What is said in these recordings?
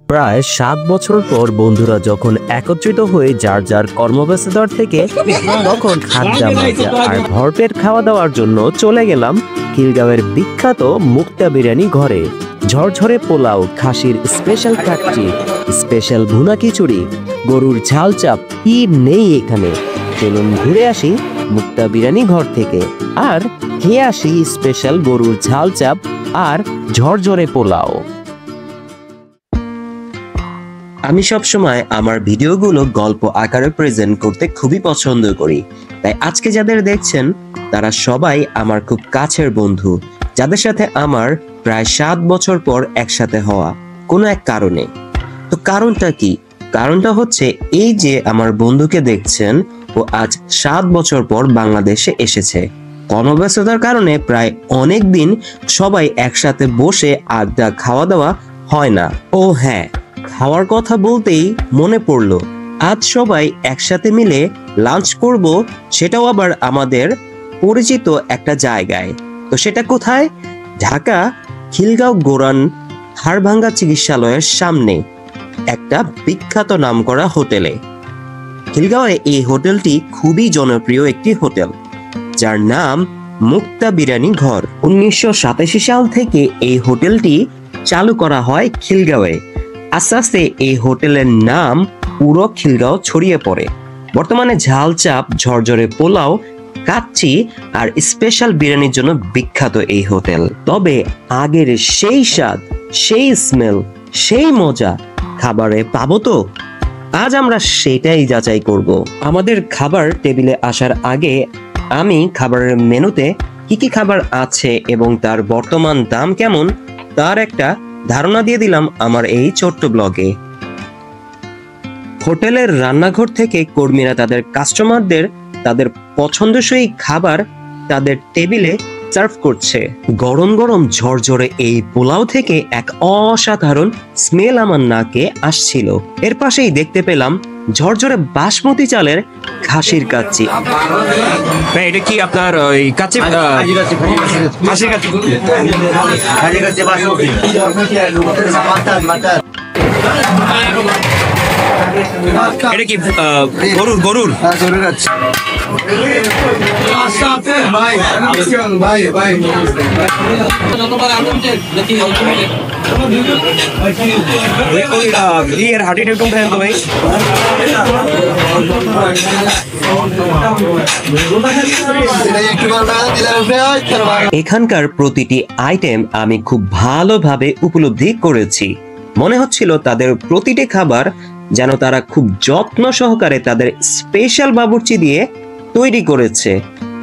প্রায় 7 বছর পর বন্ধুরা যখন একত্রিত হয়ে যার যার কর্মব্যস্ততার থেকে তখন খাদ্যা মজা আর ভরপেট খাওয়া দাওয়ার জন্য চলে গেলাম খিলগাঁওয়ের বিখ্যাত মুক্তা বিরিয়ানি ঘরে। ঝরঝরে পোলাও, খাসির স্পেশাল কাচ্চি, স্পেশাল ভুনা খিচুড়ি, গরুর ঝাল চাপ, কি নেই এখানে। চলুন ঘুরে আসি মুক্তা বিরিয়ানি ঘর থেকে আর খেয়ে আসি স্পেশাল গরুর ঝাল চাপ আর ঝরঝরে পোলাও। আমি সবসময় আমার ভিডিওগুলো গল্প আকারে প্রেজেন্ট করতে খুবই পছন্দ করি, তাই আজকে যাদের দেখছেন তারা সবাই আমার খুব কাছের বন্ধু, যাদের সাথে আমার প্রায় 7 বছর পর একসাথে হওয়া কোনো এক কারণে। তো কারণটা কি? কারণটা হচ্ছে এই যে আমার বন্ধুকে দেখছেন, ও আজ 7 বছর পর বাংলাদেশে এসেছে। কর্মব্যস্ততার কারণে প্রায় অনেক দিন সবাই একসাথে বসে আড্ডা খাওয়া দাওয়া হয় না। ও হ্যাঁ, খাওয়ার কথা বলতেই মনে পড়লো, আজ সবাই একসাথে মিলে লাঞ্চ করব, সেটাও আবার আমাদের পরিচিত একটা জায়গায়। তো সেটা কোথায়? ঢাকা খিলগাঁও গোরান হাড়ভাঙ্গা চিকিৎসালয়ের সামনে একটা বিখ্যাত নামকরা হোটেলে। খিলগাঁওয়ে এই হোটেলটি খুবই জনপ্রিয় একটি হোটেল, যার নাম মুক্তা বিরিয়ানি ঘর। 1987 সাল থেকে এই হোটেলটি চালু করা হয় খিলগাঁওয়ে। আস্তে আস্তে এই হোটেলের নাম পুরো খিলগাঁও ছড়িয়ে পড়ে। বর্তমানে ঝাল চাপ, ঝরঝরে পোলাও, কাচ্চি আর স্পেশাল বিরিয়ানির জন্য বিখ্যাত এই হোটেল। তবে আগের সেই স্বাদ, সেই স্মেল, সেই মজা খাবারে পাবো তো? আজ আমরা সেটাই যাচাই করব। আমাদের খাবার টেবিলে আসার আগে আমি খাবারের মেনুতে কি কি খাবার আছে এবং তার বর্তমান দাম কেমন তার একটা ধারণা দিয়ে দিলাম আমার এই ছোট্ট ব্লগে। হোটেলের রান্নাঘর থেকে কর্মীরা তাদের কাস্টমারদের তাদের পছন্দসই খাবার তাদের টেবিলে সার্ভ করছে। গরম গরম ঝরঝরে এই পোলাও থেকে এক অসাধারণ স্মেল আমার নাকে আসছিল। এর পাশেই দেখতে পেলাম ঝরঝরে বাসমতি চালের খাসির কাচ্চি। এটা কি আপনার ওই কাচ্চি? খাসির কাচ্চি। এটা কি গরুর? গরুর কাচ্চি। এখানকার প্রতিটি আইটেম আমি খুব ভালোভাবে উপলব্ধি করেছি। মনে হচ্ছিল তাদের প্রতিটি খাবার যেন তারা খুব যত্ন সহকারে তাদের স্পেশাল বাবুর্চি দিয়ে তৈরি করেছে।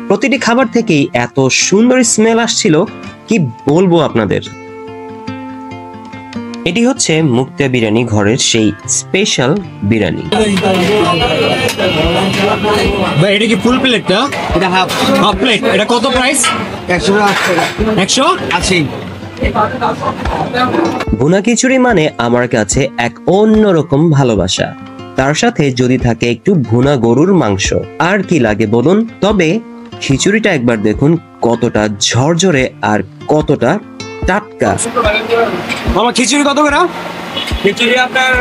প্রতিটি খাবার থেকেই এত সুন্দর স্মেল আসছিল, কি বলবো আপনাদের। এটি হচ্ছে মুক্তা বিরিয়ানি ঘরের সেই স্পেশাল বিরিয়ানি। এটা কি ফুল প্লেট না? এটা হাফ প্লেট। এটা কত প্রাইস? 180। ভুনা খিচুড়ি মানে আমার কাছে এক অন্যরকম ভালোবাসা। তার সাথে যদি থাকে একটু ভুনা গরুর মাংস, আর কি লাগে বলুন। তবে খিচুড়িটা একবার দেখুন, কতটা ঝরঝরে আর কতটা টাটকা। আমার খিচুড়ি কত করে? খিচুড়ি আপনার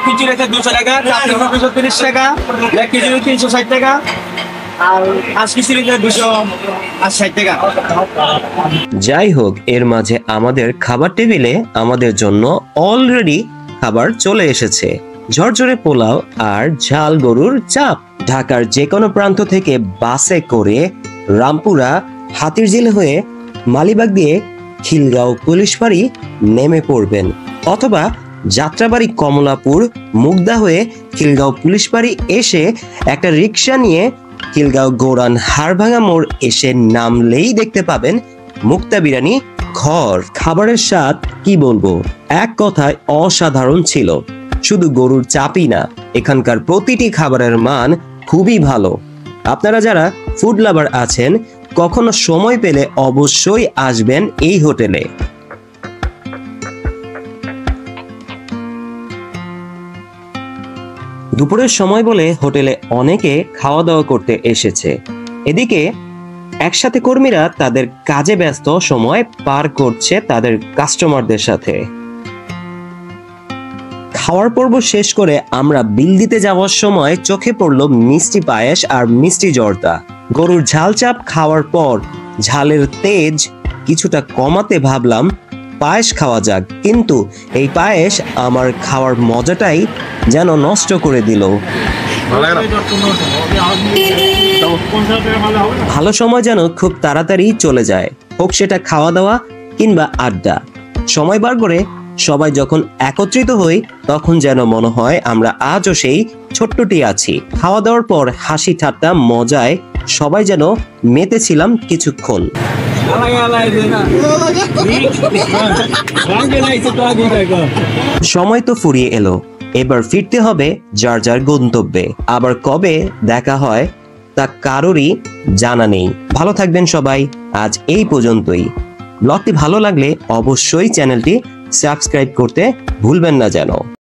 খিচুড়ি 200 টাকা, 230 টাকা, খিচুড়ি 360 টাকা, আর খিচুড়ি 260 টাকা। যাই হোক, এর মাঝে আমাদের খাবার টেবিলে আমাদের জন্য অলরেডি খাবার চলে এসেছে। ঝরঝরে পোলাও আর ঝাল গরুর চাপ। ঢাকার যে কোনো প্রান্ত থেকে বাসে করে রামপুরা, হাতিরঝিল হয়ে মালিবাগ দিয়ে খিলগাঁও পুলিশ ফাঁড়ি নেমে পড়বেন, অথবা যাত্রাবাড়ি, কমলাপুর, মুগদা হয়ে খিলগাঁও পুলিশ ফাঁড়ি এসে একটা রিক্সা নিয়ে খিলগাঁও গোরান হাড়ভাঙ্গা মোড় এসে নামলেই দেখতে পাবেন মুক্তা বিরিয়ানি ঘর। খাবারের স্বাদ কি বলবো, এক কথায় অসাধারণ ছিল। শুধু গরুর চাপই না, এখানকার প্রতিটি খাবারের মান খুবই ভালো। আপনারা যারা ফুড লাভার আছেন, কখনো সময় পেলে অবশ্যই আসবেন এই হোটেলে। দুপুরের সময় বলে হোটেলে অনেকে খাওয়া দাওয়া করতে এসেছে। এদিকে একসাথে কর্মীরা তাদের কাজে ব্যস্ত সময় পার করছে তাদের কাস্টমারদের সাথে। খাওয়ার পর্ব শেষ করে আমরা বিল দিতে যাওয়ার সময় চোখে পড়লো মিষ্টি পায়েস আর মিষ্টি জর্দা। গরুর ঝাল চাপ খাওয়ার পর ঝালের তেজ কিছুটা কমাতে ভাবলাম পায়েস খাওয়া যাক, কিন্তু এই পায়েস আমার খাওয়ার মজাটাই যেন নষ্ট করে দিল। ভালো সময় যেন খুব তাড়াতাড়ি চলে যায়, হোক সেটা খাওয়া দাওয়া কিংবা আড্ডা। সময় বার করে সবাই যখন একত্রিত হই তখন যেন মনে হয় আমরা আজও সেই ছোট্টটি আছি। খাওয়া দাওয়ার পর হাসি ঠাট্টা মজায় সবাই যেন মেতেছিলাম কিছুক্ষণ। সময় তো ফুরিয়ে এলো, এবার ফিরতে হবে যার যার গন্তব্যে। আবার কবে দেখা হয় তা কারোরই জানা নেই। ভালো থাকবেন সবাই, আজ এই পর্যন্তই। ব্লগটি ভালো লাগলে অবশ্যই চ্যানেলটি সাবস্ক্রাইব করতে ভুলবেন না যেন।